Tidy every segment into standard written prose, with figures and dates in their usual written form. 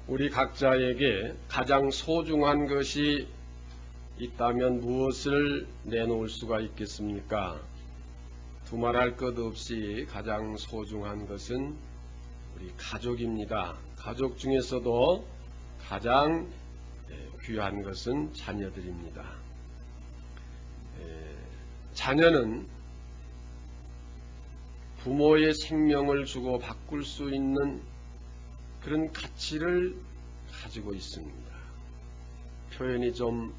우리 각자에게 가장 소중한 것이 있다면 무엇을 내놓을 수가 있겠습니까? 두말할 것 없이 가장 소중한 것은 우리 가족입니다. 가족 중에서도 가장 귀한 것은 자녀들입니다. 자녀는 부모의 생명을 주고 바꿀 수 있는 그런 가치를 가지고 있습니다. 표현이 좀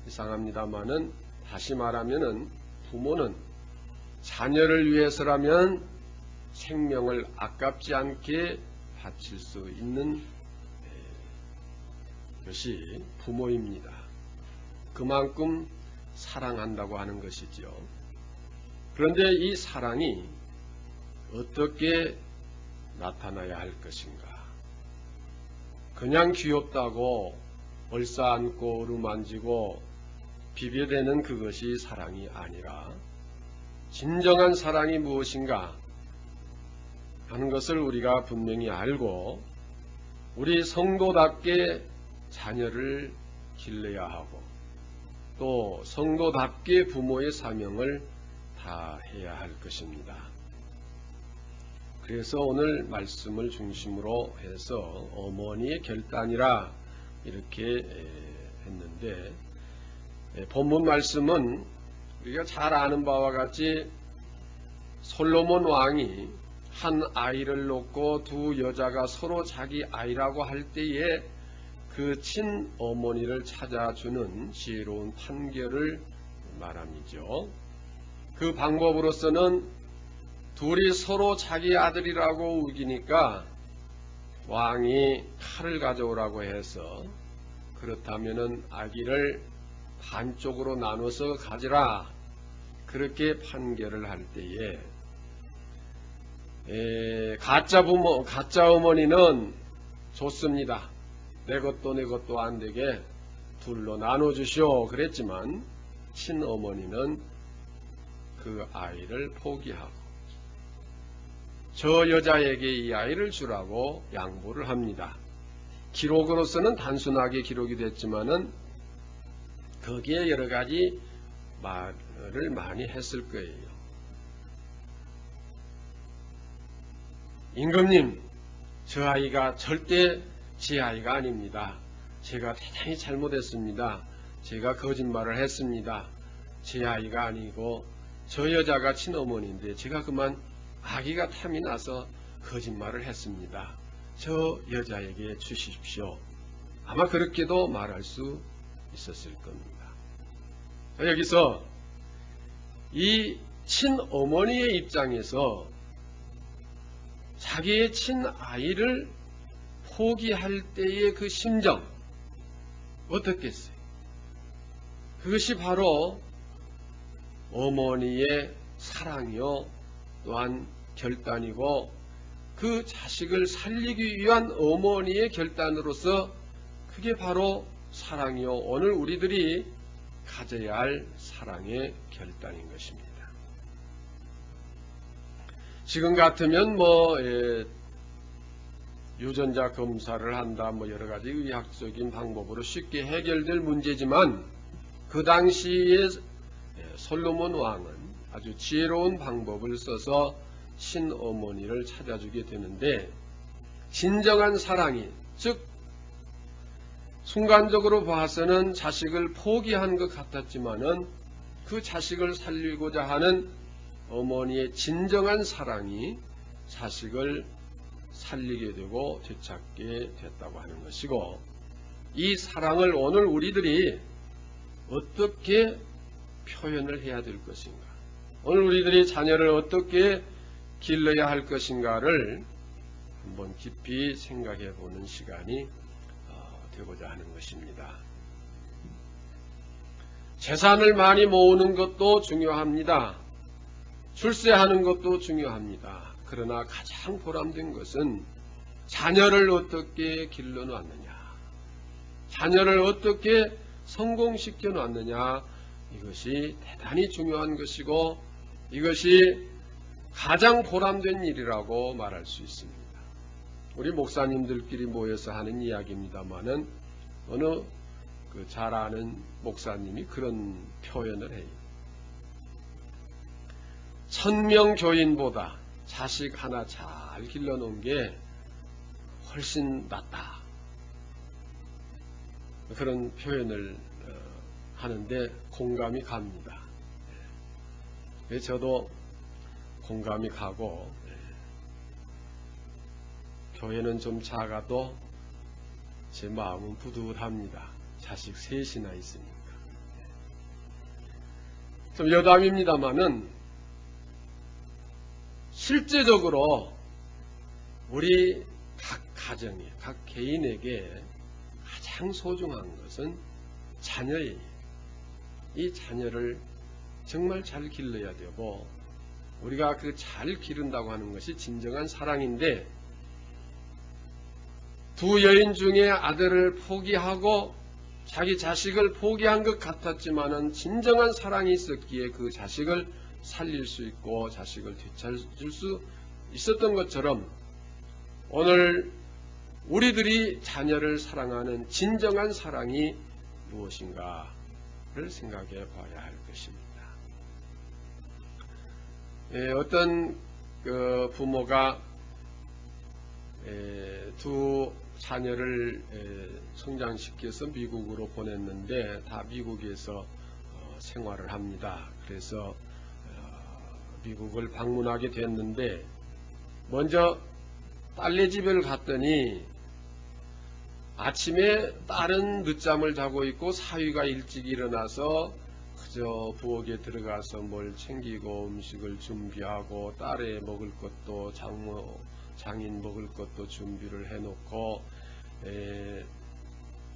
이상합니다만은 다시 말하면은 부모는 자녀를 위해서라면 생명을 아깝지 않게 바칠 수 있는 것이 부모입니다. 그만큼 사랑한다고 하는 것이죠. 그런데 이 사랑이 어떻게 나타나야 할 것인가? 그냥 귀엽다고 얼싸안고 어루만지고 비벼대는 그것이 사랑이 아니라 진정한 사랑이 무엇인가 하는 것을 우리가 분명히 알고 우리 성도답게 자녀를 길러야 하고 또 성도답게 부모의 사명을 다해야 할 것입니다. 그래서 오늘 말씀을 중심으로 해서 어머니의 결단이라 이렇게 했는데, 본문 말씀은 우리가 잘 아는 바와 같이 솔로몬 왕이 한 아이를 놓고 두 여자가 서로 자기 아이라고 할 때에 그 친어머니를 찾아주는 지혜로운 판결을 말합니다. 그 방법으로서는 둘이 서로 자기 아들이라고 우기니까 왕이 칼을 가져오라고 해서 그렇다면은 아기를 반쪽으로 나눠서 가지라 그렇게 판결을 할 때에 가짜 어머니는 좋습니다. 내 것도 안 되게 둘로 나눠주시오 그랬지만 친어머니는 그 아이를 포기하고 저 여자에게 이 아이를 주라고 양보를 합니다. 기록으로서는 단순하게 기록이 됐지만은 거기에 여러 가지 말을 많이 했을 거예요. 임금님, 저 아이가 절대 제 아이가 아닙니다. 제가 대단히 잘못했습니다. 제가 거짓말을 했습니다. 제 아이가 아니고 저 여자가 친어머니인데 제가 그만 아기가 탐이 나서 거짓말을 했습니다. 저 여자에게 주십시오. 아마 그렇게도 말할 수 있었을 겁니다. 여기서 이 친어머니의 입장에서 자기의 친아이를 포기할 때의 그 심정 어떻겠어요? 그것이 바로 어머니의 사랑이요 또한 결단이고 그 자식을 살리기 위한 어머니의 결단으로서 그게 바로 사랑이요 오늘 우리들이 가져야 할 사랑의 결단인 것입니다. 지금 같으면 유전자 검사를 한다 여러 가지 의학적인 방법으로 쉽게 해결될 문제지만 그 당시에 솔로몬 왕은 아주 지혜로운 방법을 써서 친어머니를 찾아주게 되는데 진정한 사랑이 즉 순간적으로 봐서는 자식을 포기한 것 같았지만은 그 자식을 살리고자 하는 어머니의 진정한 사랑이 자식을 살리게 되고 되찾게 됐다고 하는 것이고 이 사랑을 오늘 우리들이 어떻게 표현을 해야 될 것인가 오늘 우리들이 자녀를 어떻게 길러야 할 것인가를 한번 깊이 생각해 보는 시간이 되고자 하는 것입니다. 재산을 많이 모으는 것도 중요합니다. 출세하는 것도 중요합니다. 그러나 가장 보람된 것은 자녀를 어떻게 길러놨느냐, 자녀를 어떻게 성공시켜 놨느냐 이것이 대단히 중요한 것이고 이것이 가장 보람된 일이라고 말할 수 있습니다. 우리 목사님들끼리 모여서 하는 이야기입니다만은 어느 잘 아는 목사님이 그런 표현을 해요. 1000명 교인보다 자식 하나 잘 길러놓은 게 훨씬 낫다. 그런 표현을 하는데 공감이 갑니다. 저도 공감이 가고, 교회는 좀 작아도 제 마음은 뿌듯합니다. 자식 셋이나 있으니까. 좀 여담입니다만은 실제적으로 우리 각 가정에, 각 개인에게 가장 소중한 것은 자녀예요. 이 자녀를 정말 잘 길러야 되고, 우리가 그 잘 기른다고 하는 것이 진정한 사랑인데, 두 여인 중에 아들을 포기하고 자기 자식을 포기한 것 같았지만은 진정한 사랑이 있었기에 그 자식을 살릴 수 있고 자식을 되찾을 수 있었던 것처럼, 오늘 우리들이 자녀를 사랑하는 진정한 사랑이 무엇인가를 생각해 봐야 할 것입니다. 어떤 부모가 두 자녀를 성장시켜서 미국으로 보냈는데 다 미국에서 생활을 합니다. 그래서 미국을 방문하게 됐는데, 먼저 딸네 집을 갔더니 아침에 딸은 늦잠을 자고 있고 사위가 일찍 일어나서 그저 부엌에 들어가서 뭘 챙기고 음식을 준비하고, 딸의 먹을 것도 장인 먹을 것도 준비를 해놓고,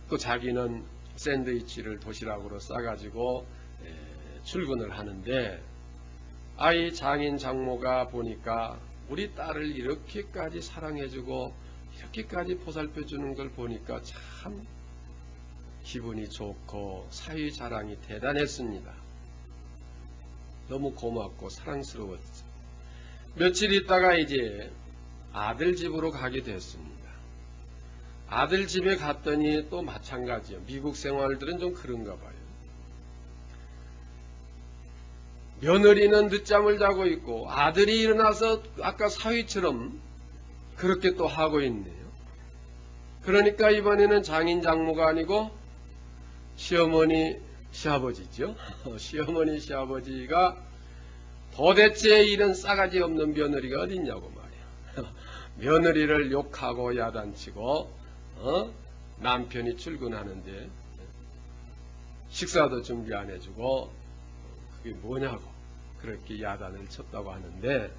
또 자기는 샌드위치를 도시락으로 싸가지고 출근을 하는데, 아이 장인 장모가 보니까 우리 딸을 이렇게까지 사랑해주고 이렇게까지 보살펴주는 걸 보니까 참 기분이 좋고 사위 자랑이 대단했습니다. 너무 고맙고 사랑스러웠죠. 며칠 있다가 이제 아들 집으로 가게 됐습니다. 아들 집에 갔더니 또 마찬가지예요. 미국 생활들은 좀 그런가 봐요. 며느리는 늦잠을 자고 있고 아들이 일어나서 아까 사위처럼 그렇게 또 하고 있네요. 그러니까 이번에는 장인 장모가 아니고 시어머니 시아버지죠. 시어머니 시아버지가 도대체 이런 싸가지 없는 며느리가 어딨냐고 말이야. 며느리를 욕하고 야단치고 남편이 출근하는데 식사도 준비 안 해주고 그게 뭐냐고 그렇게 야단을 쳤다고 하는데,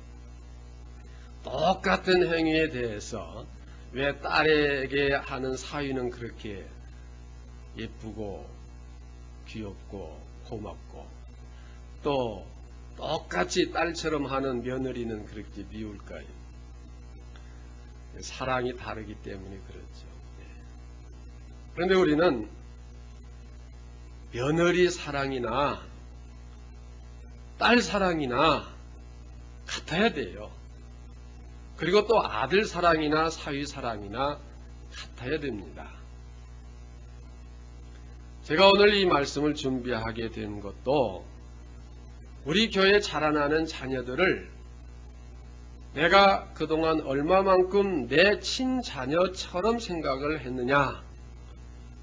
똑같은 행위에 대해서 왜 딸에게 하는 사위는 그렇게 예쁘고 귀엽고 고맙고 또 똑같이 딸처럼 하는 며느리는 그렇게 미울까요? 사랑이 다르기 때문에 그렇죠. 그런데 우리는 며느리 사랑이나 딸 사랑이나 같아야 돼요. 그리고 또 아들 사랑이나 사위 사랑이나 같아야 됩니다. 제가 오늘 이 말씀을 준비하게 된 것도 우리 교회 자라나는 자녀들을 내가 그동안 얼마만큼 내 친자녀처럼 생각을 했느냐,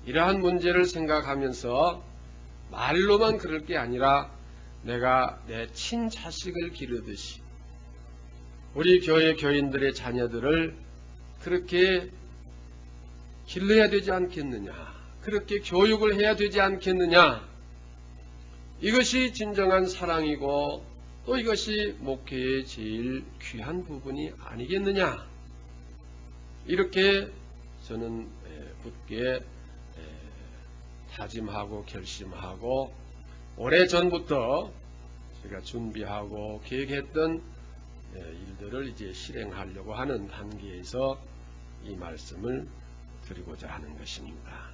이러한 문제를 생각하면서 말로만 그럴 게 아니라 내가 내 친자식을 기르듯이 우리 교회 교인들의 자녀들을 그렇게 길러야 되지 않겠느냐, 그렇게 교육을 해야 되지 않겠느냐, 이것이 진정한 사랑이고 또 이것이 목회의 제일 귀한 부분이 아니겠느냐, 이렇게 저는 굳게 다짐하고 결심하고 오래전부터 제가 준비하고 계획했던 일들을 이제 실행하려고 하는 단계에서 이 말씀을 드리고자 하는 것입니다.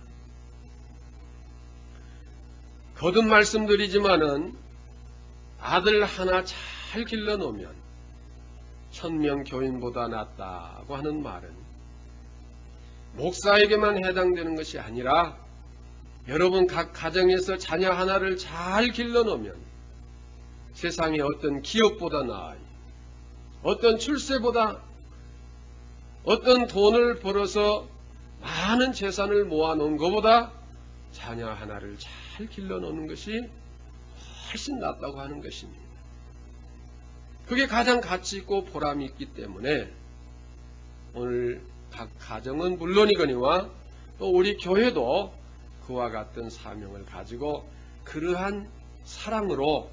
거듭 말씀드리지만은 아들 하나 잘 길러놓으면 1000명 교인보다 낫다고 하는 말은 목사에게만 해당되는 것이 아니라 여러분 각 가정에서 자녀 하나를 잘 길러놓으면 세상의 어떤 기업보다 나아요. 어떤 출세보다, 어떤 돈을 벌어서 많은 재산을 모아놓은 것보다 자녀 하나를 잘 길러놓는 것이 훨씬 낫다고 하는 것입니다. 그게 가장 가치 있고 보람이 있기 때문에 오늘 각 가정은 물론이거니와 또 우리 교회도 그와 같은 사명을 가지고 그러한 사랑으로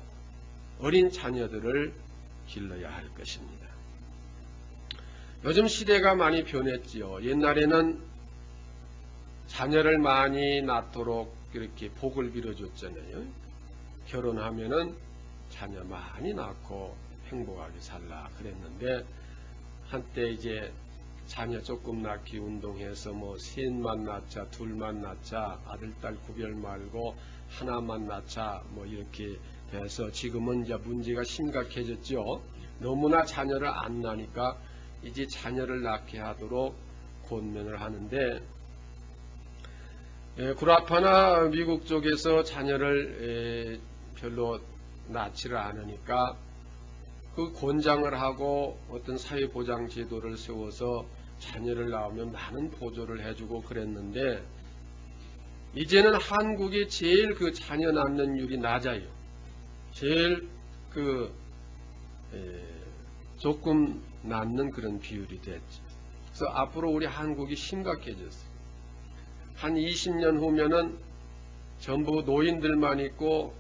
어린 자녀들을 길러야 할 것입니다. 요즘 시대가 많이 변했지요. 옛날에는 자녀를 많이 낳도록 이렇게 복을 빌어줬잖아요. 결혼하면은 자녀 많이 낳고 행복하게 살라 그랬는데 한때 이제 자녀 조금 낳기 운동해서 뭐 셋만 낳자, 둘만 낳자, 아들, 딸 구별 말고 하나만 낳자 뭐 이렇게 돼서 지금은 이제 문제가 심각해졌죠. 너무나 자녀를 안 낳으니까 이제 자녀를 낳게 하도록 권면을 하는데 구라파나 미국 쪽에서 자녀를 별로 낳지를 않으니까 그 권장을 하고 어떤 사회보장 제도를 세워서 자녀를 낳으면 많은 보조를 해주고 그랬는데 이제는 한국이 제일 그 자녀 낳는율이 낮아요. 제일 조금 낳는 그런 비율이 됐죠. 그래서 앞으로 우리 한국이 심각해졌어요. 한 20년 후면은 전부 노인들만 있고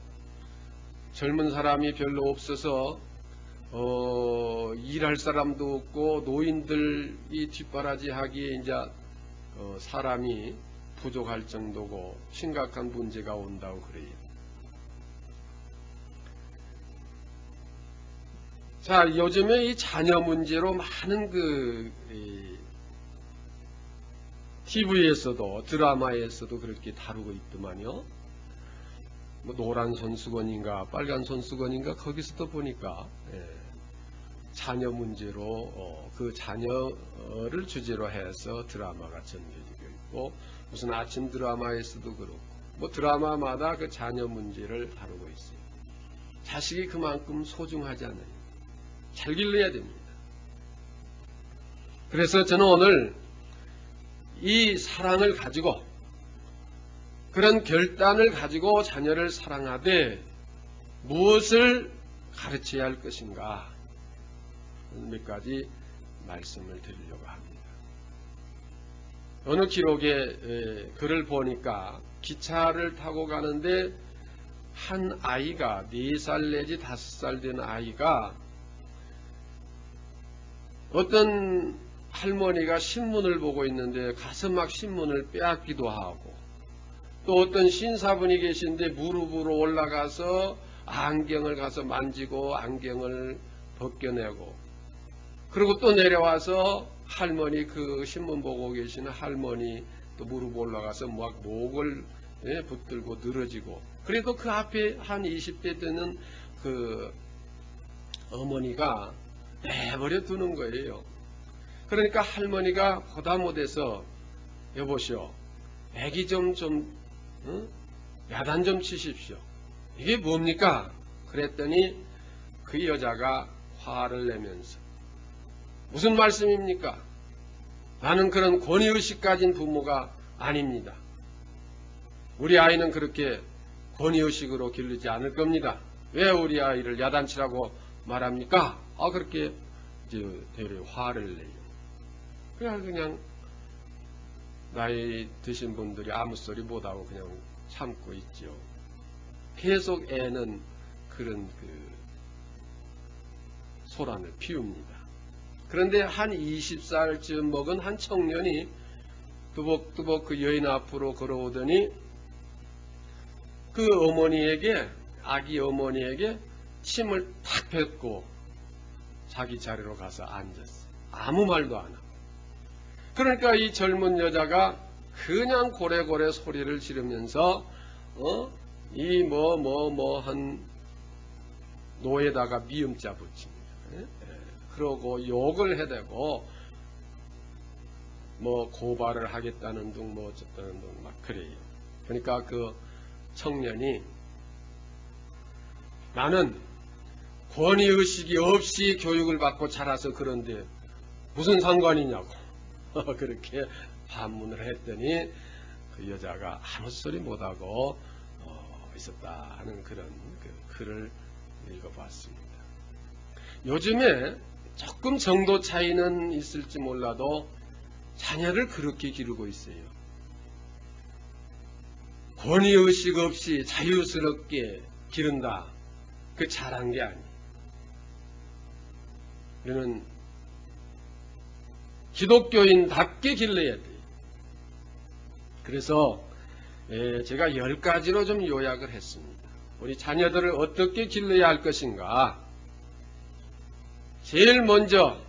젊은 사람이 별로 없어서 일할 사람도 없고 노인들이 뒷바라지하기에 이제 사람이 부족할 정도고 심각한 문제가 온다고 그래요. 자, 요즘에 이 자녀 문제로 많은 TV에서도 드라마에서도 그렇게 다루고 있더만요. 뭐 노란 손수건인가 빨간 손수건인가 거기서도 보니까 자녀 문제로 그 자녀를 주제로 해서 드라마가 전개되고 있고 무슨 아침 드라마에서도 그렇고 뭐 드라마마다 그 자녀 문제를 다루고 있어요. 자식이 그만큼 소중하지 않아요. 잘 길러야 됩니다. 그래서 저는 오늘 이 사랑을 가지고 그런 결단을 가지고 자녀를 사랑하되 무엇을 가르쳐야 할 것인가 몇 가지 말씀을 드리려고 합니다. 어느 기록에 글을 보니까 기차를 타고 가는데 한 아이가 4살 내지 5살 된 아이가 어떤 할머니가 신문을 보고 있는데 가서 막 신문을 빼앗기도 하고 또 어떤 신사분이 계신데 무릎으로 올라가서 안경을 가서 만지고 안경을 벗겨내고 그리고 또 내려와서 할머니 그 신문 보고 계시는 할머니 또 무릎 올라가서 막 목을 붙들고 늘어지고 그래도 그 앞에 한 20대 되는 그 어머니가 내버려 두는 거예요. 그러니까 할머니가 보다 못해서 여보시오 애기 좀 야단 좀 치십시오. 이게 뭡니까? 그랬더니 그 여자가 화를 내면서 무슨 말씀입니까? 나는 그런 권위의식 가진 부모가 아닙니다. 우리 아이는 그렇게 권위의식으로 기르지 않을 겁니다. 왜 우리 아이를 야단치라고 말합니까? 그렇게 되려 화를 내요. 그냥 나이 드신 분들이 아무 소리 못하고 그냥 참고 있죠. 계속 애는 그런 소란을 피웁니다. 그런데 한 20살쯤 먹은 한 청년이 뚜벅뚜벅 그 여인 앞으로 걸어오더니 그 어머니에게 아기 어머니에게 침을 탁 뱉고 자기 자리로 가서 앉았어요. 아무 말도 안 하고. 그러니까 이 젊은 여자가 그냥 고래고래 소리를 지르면서 이 한 노에다가 미음자 붙입니다. 그러고 욕을 해대고 뭐 고발을 하겠다는 둥 뭐 어쨌다는 둥 막 그래요. 그러니까 그 청년이 나는 권위의식이 없이 교육을 받고 자라서 그런데 무슨 상관이냐고 그렇게 반문을 했더니 그 여자가 아무 소리 못하고 있었다 하는 그런 그 글을 읽어봤습니다. 요즘에 조금 정도 차이는 있을지 몰라도 자녀를 그렇게 기르고 있어요. 권위의식 없이 자유스럽게 기른다. 그 잘한 게 아니에요. 우리는 기독교인답게 길러야 돼요. 그래서 제가 10가지로 좀 요약을 했습니다. 우리 자녀들을 어떻게 길러야 할 것인가. 제일 먼저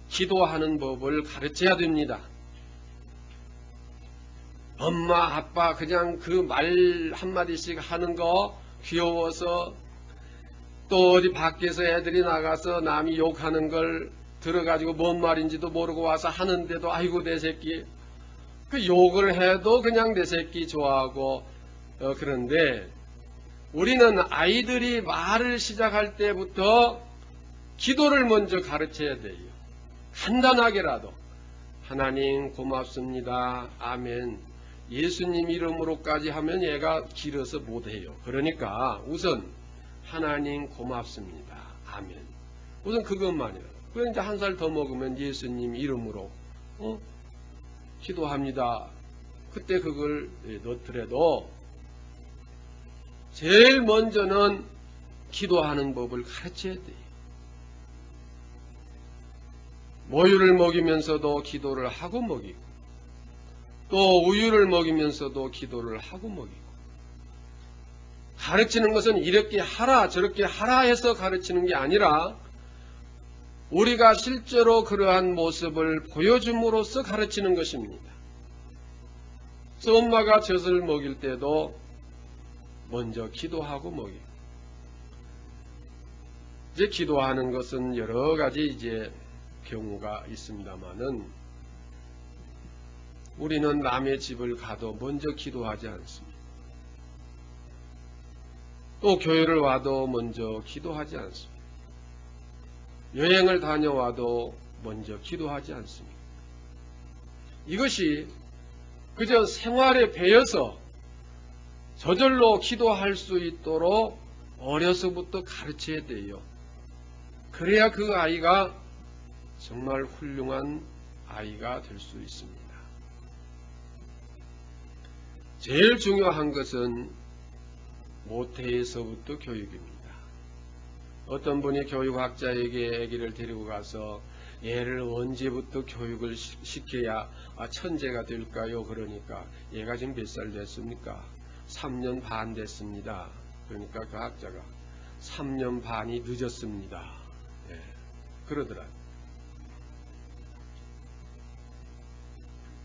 기도하는 법을 가르쳐야 됩니다. 엄마 아빠 그냥 그 말 한마디씩 하는 거 귀여워서 또 어디 밖에서 애들이 나가서 남이 욕하는 걸 들어가지고 뭔 말인지도 모르고 와서 하는데도 아이고 내 새끼 그 욕을 해도 그냥 내 새끼 좋아하고 그런데 우리는 아이들이 말을 시작할 때부터 기도를 먼저 가르쳐야 돼요. 간단하게라도 하나님 고맙습니다. 아멘. 예수님 이름으로까지 하면 얘가 길어서 못해요. 그러니까 우선 하나님 고맙습니다. 아멘. 우선 그것만이에요. 그럼 이제 한 살 더 먹으면 예수님 이름으로 기도합니다. 그때 그걸 넣더라도 제일 먼저는 기도하는 법을 가르쳐야 돼요. 모유를 먹이면서도 기도를 하고 먹이고 또 우유를 먹이면서도 기도를 하고 먹이고 가르치는 것은 이렇게 하라 저렇게 하라 해서 가르치는 게 아니라 우리가 실제로 그러한 모습을 보여줌으로써 가르치는 것입니다. 그래서 엄마가 젖을 먹일 때도 먼저 기도하고 먹이고 이제 기도하는 것은 여러 가지 이제 경우가 있습니다만은 우리는 남의 집을 가도 먼저 기도하지 않습니다. 또 교회를 와도 먼저 기도하지 않습니다. 여행을 다녀와도 먼저 기도하지 않습니다. 이것이 그저 생활에 배어서 저절로 기도할 수 있도록 어려서부터 가르쳐야 돼요. 그래야 그 아이가 정말 훌륭한 아이가 될 수 있습니다. 제일 중요한 것은 모태에서부터 교육입니다. 어떤 분이 교육학자에게 아기를 데리고 가서 얘를 언제부터 교육을 시켜야 천재가 될까요? 그러니까 얘가 지금 몇 살 됐습니까? 3년 반 됐습니다. 그러니까 그 학자가 3년 반이 늦었습니다. 그러더라고요.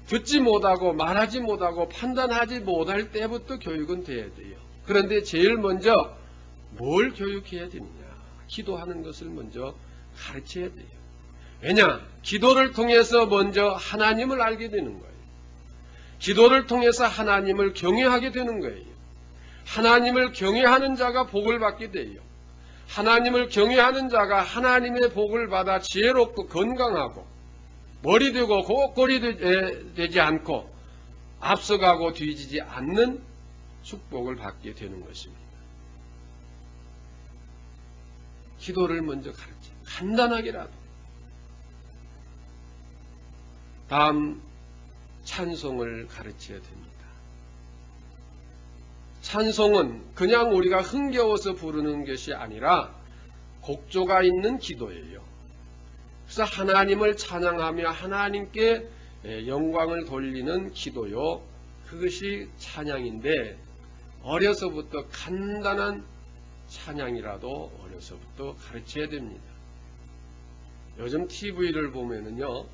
듣지 못하고 말하지 못하고 판단하지 못할 때부터 교육은 돼야 돼요. 그런데 제일 먼저 뭘 교육해야 되느냐? 기도하는 것을 먼저 가르쳐야 돼요. 왜냐? 기도를 통해서 먼저 하나님을 알게 되는 거예요. 기도를 통해서 하나님을 경외하게 되는 거예요. 하나님을 경외하는 자가 복을 받게 돼요. 하나님을 경외하는 자가 하나님의 복을 받아 지혜롭고 건강하고 머리 되고 꼬리 되지 않고 앞서가고 뒤지지 않는 축복을 받게 되는 것입니다. 기도를 먼저 가르쳐 간단하게라도. 다음 찬송을 가르쳐야 됩니다. 찬송은 그냥 우리가 흥겨워서 부르는 것이 아니라 곡조가 있는 기도예요. 그래서 하나님을 찬양하며 하나님께 영광을 돌리는 기도요. 그것이 찬양인데 어려서부터 간단한 찬양이라도 어려서부터 가르쳐야 됩니다. 요즘 TV를 보면은요.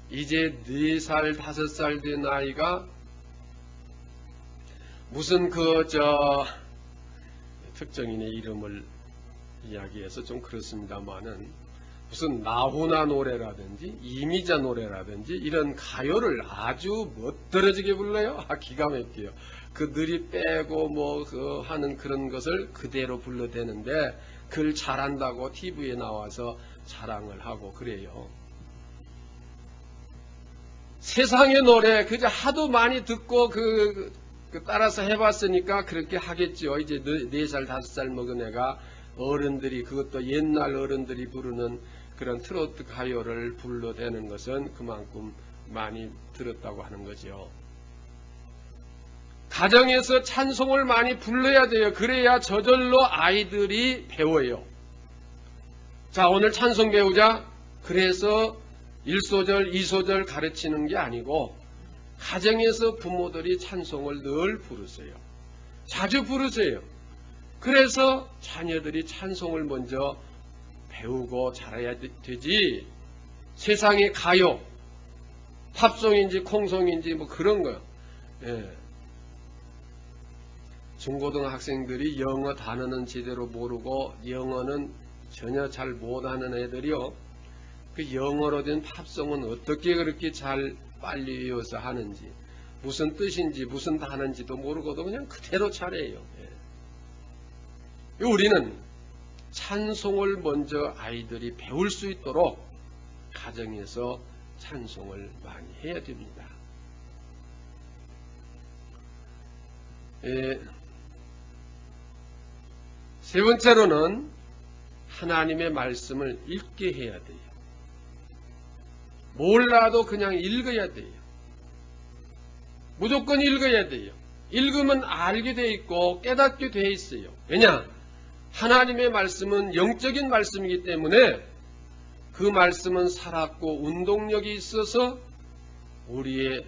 이제 4살, 5살 된 아이가 무슨 특정인의 이름을 이야기해서 좀 그렇습니다만은 무슨 나훈아 노래라든지 이미자 노래라든지 이런 가요를 아주 멋들어지게 불러요. 기가 막혀요. 그 느리 빼고 그 하는 그런 것을 그대로 불러대는데 그걸 잘한다고 TV에 나와서 자랑을 하고 그래요. 세상의 노래 그저 하도 많이 듣고 따라서 해봤으니까 그렇게 하겠죠. 이제 4살 5살 먹은 애가 어른들이 그것도 옛날 어른들이 부르는 그런 트로트 가요를 불러대는 것은 그만큼 많이 들었다고 하는 거죠. 가정에서 찬송을 많이 불러야 돼요. 그래야 저절로 아이들이 배워요. 자, 오늘 찬송 배우자. 그래서 1소절, 2소절 가르치는 게 아니고 가정에서 부모들이 찬송을 늘 부르세요. 자주 부르세요. 그래서 자녀들이 찬송을 먼저 배우고 잘해야 되지. 세상의 가요, 팝송인지 콩송인지 그런 거요. 예. 중고등학생들이 영어 단어는 제대로 모르고 영어는 전혀 잘 못하는 애들이요. 그 영어로 된 팝송은 어떻게 그렇게 잘 빨리 외워서 하는지, 무슨 뜻인지 무슨 단어인지도 모르고도 그냥 그대로 잘해요. 예. 우리는 찬송을 먼저 아이들이 배울 수 있도록 가정에서 찬송을 많이 해야 됩니다. 예. 세 번째로는 하나님의 말씀을 읽게 해야 돼요. 몰라도 그냥 읽어야 돼요. 무조건 읽어야 돼요. 읽으면 알게 돼 있고 깨닫게 돼 있어요. 왜냐? 하나님의 말씀은 영적인 말씀이기 때문에 그 말씀은 살았고 운동력이 있어서 우리의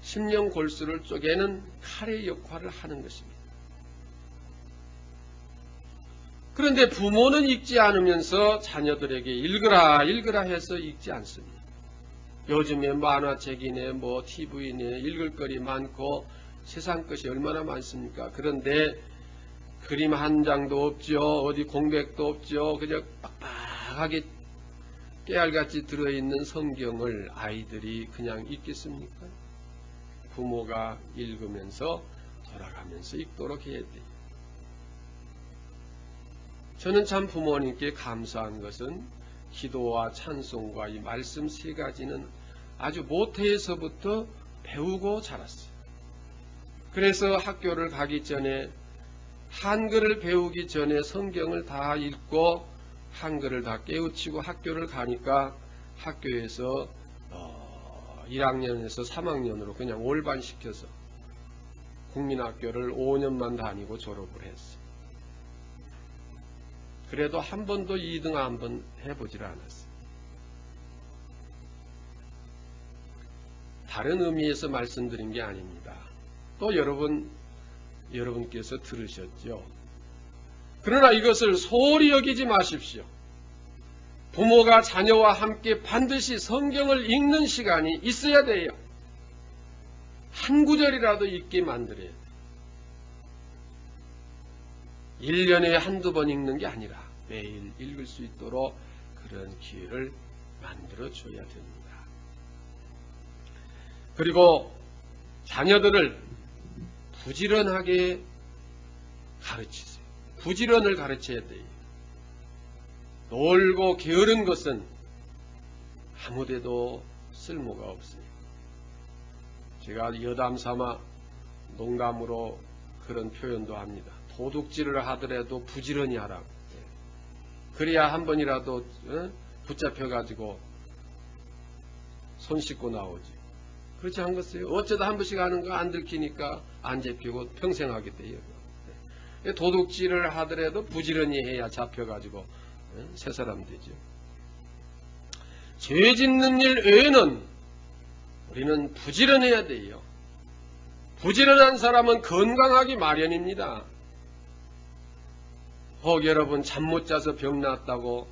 심령 골수를 쪼개는 칼의 역할을 하는 것입니다. 그런데 부모는 읽지 않으면서 자녀들에게 읽으라 읽으라 해서 읽지 않습니다. 요즘에 만화책이네 TV네 읽을 거리 많고 세상 것이 얼마나 많습니까? 그런데 그림 한 장도 없죠. 어디 공백도 없죠. 그저 빡빡하게 깨알같이 들어있는 성경을 아이들이 그냥 읽겠습니까? 부모가 읽으면서 돌아가면서 읽도록 해야 돼요. 저는 참 부모님께 감사한 것은 기도와 찬송과 이 말씀 세 가지는 아주 모태에서부터 배우고 자랐어요. 그래서 학교를 가기 전에 한글을 배우기 전에 성경을 다 읽고 한글을 다 깨우치고 학교를 가니까 학교에서 1학년에서 3학년으로 그냥 올반시켜서 국민학교를 5년만 다니고 졸업을 했어요. 그래도 한 번도 2등 한번 해보질 않았어요. 다른 의미에서 말씀드린 게 아닙니다. 또 여러분께서 들으셨죠. 그러나 이것을 소홀히 여기지 마십시오. 부모가 자녀와 함께 반드시 성경을 읽는 시간이 있어야 돼요. 한 구절이라도 읽게 만들어야 돼요. 1년에 한두 번 읽는 게 아니라 매일 읽을 수 있도록 그런 기회를 만들어줘야 됩니다. 그리고 자녀들을 부지런하게 가르치세요. 부지런을 가르쳐야 돼요. 놀고 게으른 것은 아무데도 쓸모가 없어요. 제가 여담삼아 농담으로 그런 표현도 합니다. 도둑질을 하더라도 부지런히 하라고. 그래야 한 번이라도 붙잡혀가지고 손 씻고 나오지. 그렇지 않겠어요? 어쩌다 한 번씩 하는 거 안 들키니까 안 잡히고 평생 하게 돼요. 도둑질을 하더라도 부지런히 해야 잡혀가지고 새 사람 되죠. 죄 짓는 일 외에는 우리는 부지런해야 돼요. 부지런한 사람은 건강하기 마련입니다. 여러분 잠 못 자서 병 났다고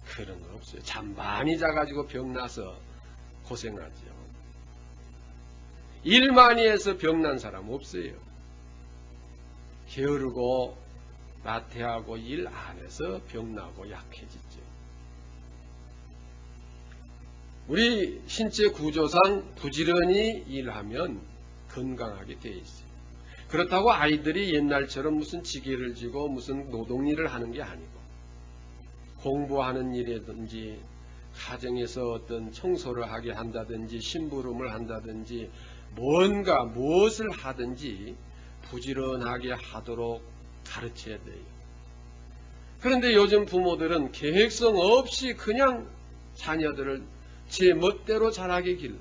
그런 거 없어요. 잠 많이 자가지고 병 나서 고생하죠. 일 많이 해서 병 난 사람 없어요. 게으르고 나태하고 일 안 해서 병 나고 약해지죠. 우리 신체 구조상 부지런히 일하면 건강하게 되어 있어요. 그렇다고 아이들이 옛날처럼 무슨 지게를 지고 무슨 노동일을 하는 게 아니고, 공부하는 일이든지 가정에서 어떤 청소를 하게 한다든지 심부름을 한다든지 뭔가 무엇을 하든지 부지런하게 하도록 가르쳐야 돼요. 그런데 요즘 부모들은 계획성 없이 그냥 자녀들을 제 멋대로 자라게 길.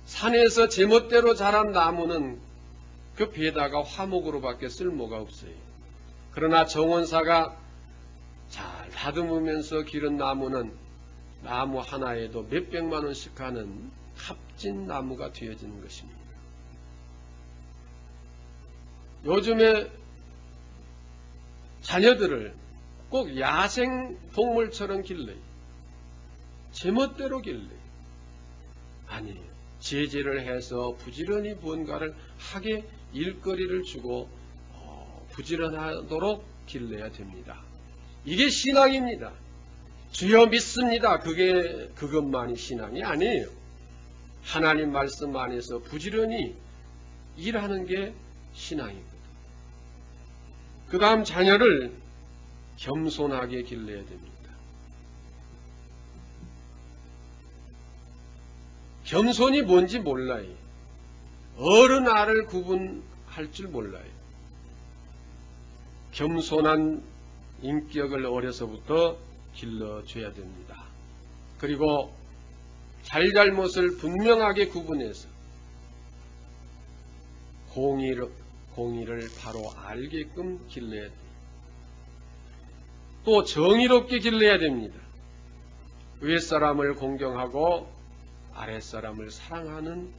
산에서 제 멋대로 자란 나무는 그 베다가 화목으로밖에 쓸모가 없어요. 그러나 정원사가 잘 다듬으면서 기른 나무는 나무 하나에도 몇백만 원씩 하는 값진 나무가 되어지는 것입니다. 요즘에 자녀들을 꼭 야생 동물처럼 길러요. 제멋대로 길러요. 아니에요. 제재를 해서 부지런히 무언가를 하게 일거리를 주고 부지런하도록 길러야 됩니다. 이게 신앙입니다. 주여 믿습니다. 그것만이 신앙이 아니에요. 하나님 말씀 안에서 부지런히 일하는 게 신앙입니다. 그 다음 자녀를 겸손하게 길러야 됩니다. 겸손이 뭔지 몰라요. 어른 아를 구분할 줄 몰라요. 겸손한 인격을 어려서부터 길러줘야 됩니다. 그리고 잘잘못을 분명하게 구분해서 공의를 바로 알게끔 길러야 돼요. 또 정의롭게 길러야 됩니다. 윗사람을 공경하고 아랫사람을 사랑하는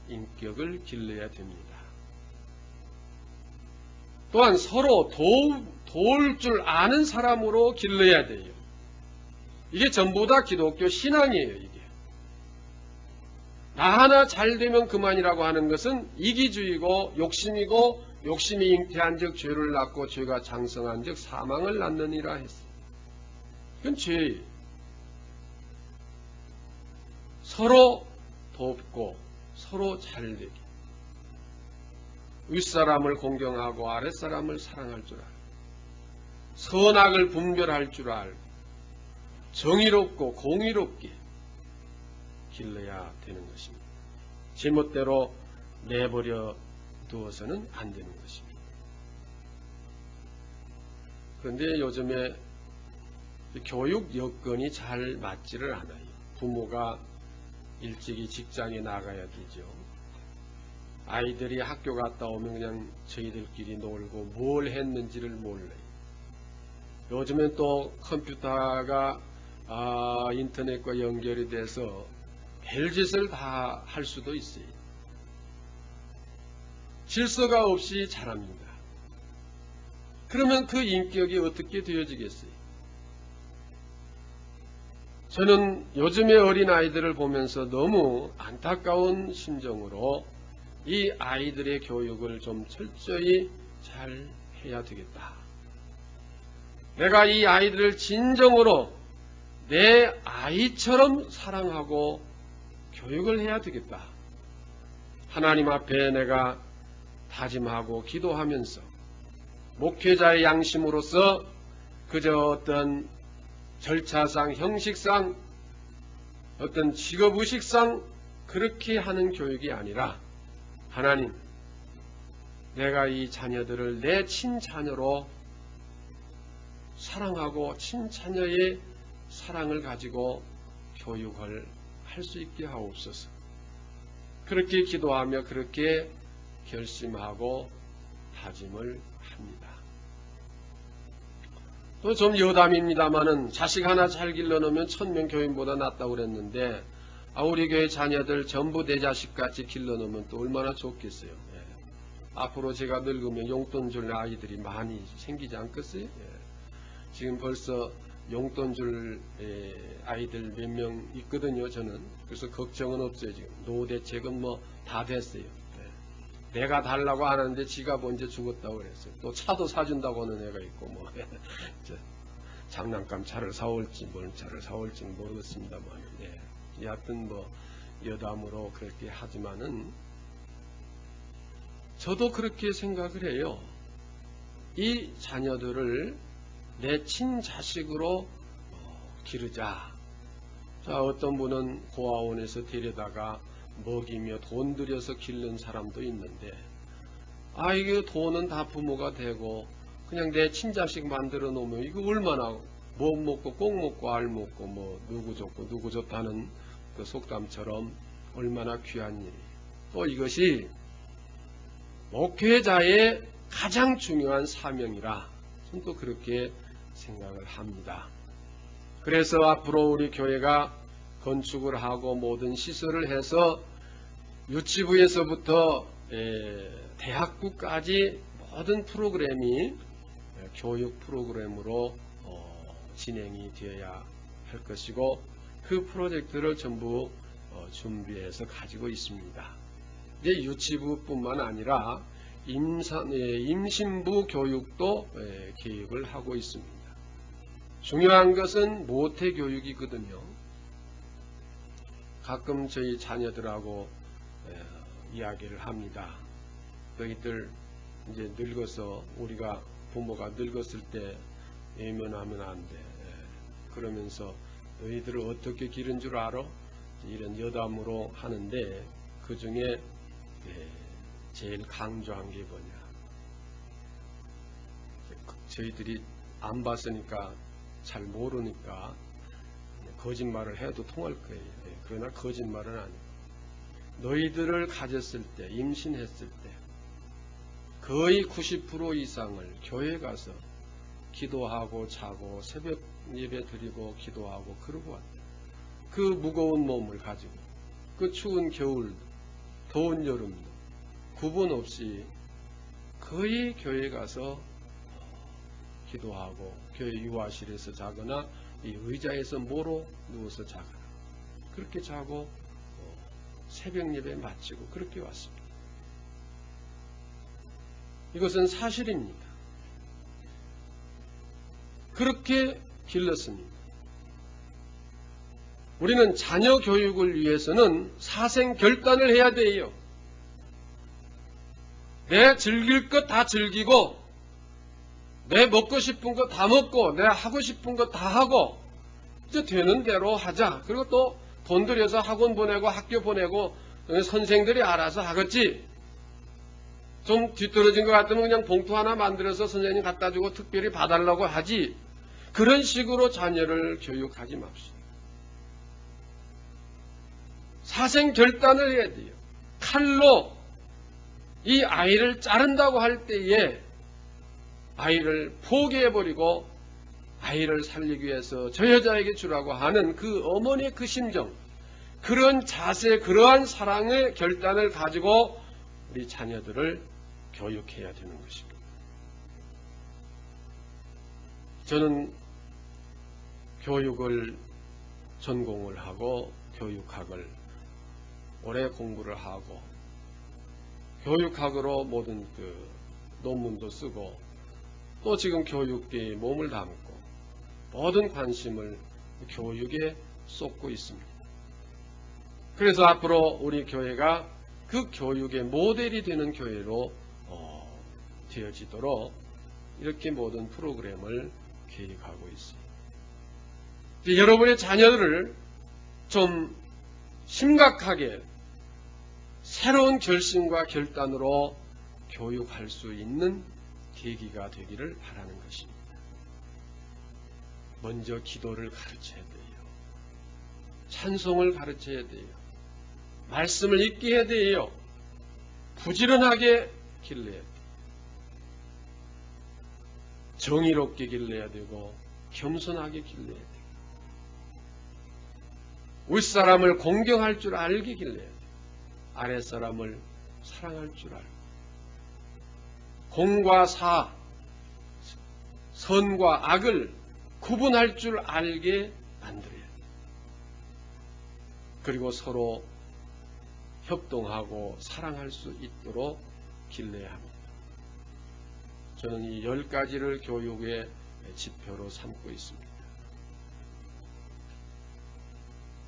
인격을 길러야 됩니다. 또한 서로 도울 줄 아는 사람으로 길러야 돼요. 이게 전부 다 기독교 신앙이에요. 이게. 나 하나 잘 되면 그만이라고 하는 것은 이기주의고 욕심이고, 욕심이 잉태한 즉 죄를 낳고 죄가 장성한 즉 사망을 낳느니라 했어요. 이건 죄예요. 서로 돕고 서로 잘되게, 윗사람을 공경하고 아랫사람을 사랑할 줄 알고, 선악을 분별할 줄 알고, 정의롭고 공의롭게 길러야 되는 것입니다. 제멋대로 내버려 두어서는 안 되는 것입니다. 그런데 요즘에 교육 여건이 잘 맞지를 않아요. 부모가 일찍이 직장에 나가야 되죠. 아이들이 학교 갔다 오면 그냥 저희들끼리 놀고 뭘 했는지를 몰라요. 요즘엔 또 컴퓨터가 인터넷과 연결이 돼서 별짓을 다 할 수도 있어요. 질서가 없이 자랍니다. 그러면 그 인격이 어떻게 되어지겠어요? 저는 요즘의 어린아이들을 보면서 너무 안타까운 심정으로 이 아이들의 교육을 좀 철저히 잘 해야 되겠다. 내가 이 아이들을 진정으로 내 아이처럼 사랑하고 교육을 해야 되겠다. 하나님 앞에 내가 다짐하고 기도하면서 목회자의 양심으로서 그저 어떤 절차상, 형식상, 어떤 직업의식상 그렇게 하는 교육이 아니라, 하나님, 내가 이 자녀들을 내 친자녀로 사랑하고 친자녀의 사랑을 가지고 교육을 할 수 있게 하옵소서. 그렇게 기도하며 그렇게 결심하고 다짐을 합니다. 또 좀 여담입니다마는 자식 하나 잘 길러놓으면 1000명 교인보다 낫다고 그랬는데, 우리 교회 자녀들 전부 내 자식같이 길러놓으면 또 얼마나 좋겠어요. 예. 앞으로 제가 늙으면 용돈 줄 아이들이 많이 생기지 않겠어요? 예. 지금 벌써 용돈 줄 아이들 몇 명 있거든요. 저는. 그래서 걱정은 없어요. 지금 노대책은 뭐 다 됐어요. 예. 내가 달라고 하는데 지가 먼저 죽었다고 그랬어요. 또 차도 사준다고 하는 애가 있고 뭐. 장난감 차를 사올지 뭘 차를 사올지 모르겠습니다만, 여하튼 뭐 여담으로 그렇게 하지만은 저도 그렇게 생각을 해요. 이 자녀들을 내 친자식으로 기르자. 자, 어떤 분은 고아원에서 데려다가 먹이며 돈 들여서 기르는 사람도 있는데, 이게 돈은 다 부모가 되고 그냥 내 친자식 만들어 놓으면 이거 얼마나 못 먹고 꼭 먹고 알 먹고 뭐 누구 좋고 누구 좋다는 그 속담처럼 얼마나 귀한 일이. 또 이것이 목회자의 가장 중요한 사명이라 저는 또 그렇게 생각을 합니다. 그래서 앞으로 우리 교회가 건축을 하고 모든 시설을 해서 유치부에서부터 대학부까지 모든 프로그램이 교육 프로그램으로 진행이 되어야 할 것이고, 그 프로젝트를 전부 준비해서 가지고 있습니다. 이제 유치부뿐만 아니라 임신부 교육도 계획을 하고 있습니다. 중요한 것은 모태 교육이거든요. 가끔 저희 자녀들하고 이야기를 합니다. 너희들 이제 늙어서 우리가 부모가 늙었을 때 외면하면 안 돼. 그러면서 너희들을 어떻게 기른 줄 알아? 이런 여담으로 하는데, 그 중에 제일 강조한 게 뭐냐? 저희들이 안 봤으니까 잘 모르니까 거짓말을 해도 통할 거예요. 그러나 거짓말은 아니에요. 너희들을 가졌을 때, 임신했을 때 거의 90% 이상을 교회 가서 기도하고 자고 새벽 예배 드리고 기도하고 그러고 왔대요. 그 무거운 몸을 가지고 그 추운 겨울, 더운 여름도 구분 없이 거의 교회 가서 기도하고 교회 유아실에서 자거나 이 의자에서 모로 누워서 자거나 그렇게 자고 새벽 예배 마치고 그렇게 왔습니다. 이것은 사실입니다. 그렇게 길렀습니다. 우리는 자녀 교육을 위해서는 사생 결단을 해야 돼요. 내 즐길 것 다 즐기고, 내 먹고 싶은 거 다 먹고, 내 하고 싶은 거 다 하고, 이제 되는 대로 하자. 그리고 또 돈 들여서 학원 보내고 학교 보내고 선생들이 알아서 하겠지. 좀 뒤떨어진 것 같으면 그냥 봉투 하나 만들어서 선생님 갖다 주고 특별히 봐달라고 하지. 그런 식으로 자녀를 교육하지 맙시다. 사생 결단을 해야 돼요. 칼로 이 아이를 자른다고 할 때에 아이를 포기해버리고 아이를 살리기 위해서 저 여자에게 주라고 하는 그 어머니의 그 심정, 그런 자세, 그러한 사랑의 결단을 가지고 우리 자녀들을 교육해야 되는 것입니다. 저는 교육을 전공을 하고 교육학을 오래 공부를 하고 교육학으로 모든 그 논문도 쓰고 또 지금 교육계에 몸을 담고 모든 관심을 교육에 쏟고 있습니다. 그래서 앞으로 우리 교회가 그 교육의 모델이 되는 교회로 되어지도록 이렇게 모든 프로그램을 계획하고 있습니다. 여러분의 자녀들을 좀 심각하게 새로운 결심과 결단으로 교육할 수 있는 계기가 되기를 바라는 것입니다. 먼저 기도를 가르쳐야 돼요. 찬송을 가르쳐야 돼요. 말씀을 읽게 해야 돼요. 부지런하게 길러야 돼요. 정의롭게 길러야 되고 겸손하게 길러야 돼요. 윗사람을 공경할 줄 알게 길러야 돼요. 아랫사람을 사랑할 줄 알고 공과 사, 선과 악을 구분할 줄 알게 만들어야 돼요. 그리고 서로 협동하고 사랑할 수 있도록 길러야 합니다. 저는 이 10가지를 교육에 지표로 삼고 있습니다.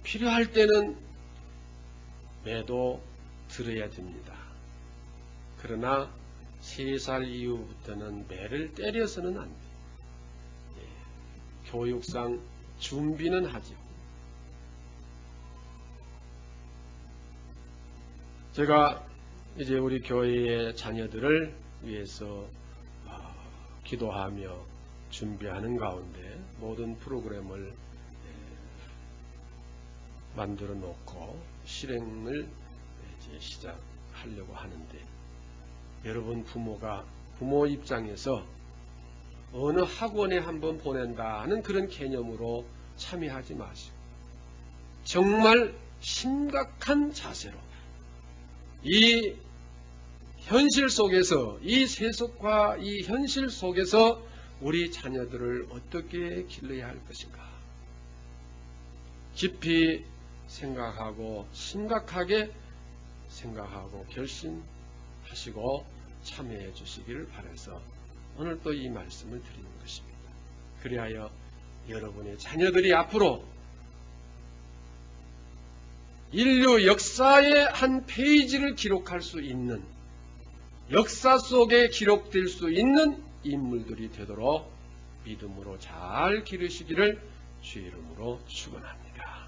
필요할 때는 매도 들어야 됩니다. 그러나 3살 이후부터는 매를 때려서는 안 돼요. 교육상 준비는 하죠. 제가 이제 우리 교회의 자녀들을 위해서 기도하며 준비하는 가운데 모든 프로그램을 만들어 놓고 실행을 이제 시작하려고 하는데, 여러분 부모 입장에서 어느 학원에 한번 보낸다 하는 그런 개념으로 참여하지 마시고 정말 심각한 자세로 이 현실 속에서, 이 세속화 이 현실 속에서 우리 자녀들을 어떻게 길러야 할 것인가 깊이 생각하고 심각하게 생각하고 결심하시고 참여해 주시기를 바라서 오늘 또 이 말씀을 드리는 것입니다. 그리하여 여러분의 자녀들이 앞으로 인류 역사의 한 페이지를 기록할 수 있는, 역사 속에 기록될 수 있는 인물들이 되도록 믿음으로 잘 기르시기를 주의 이름으로 축원합니다.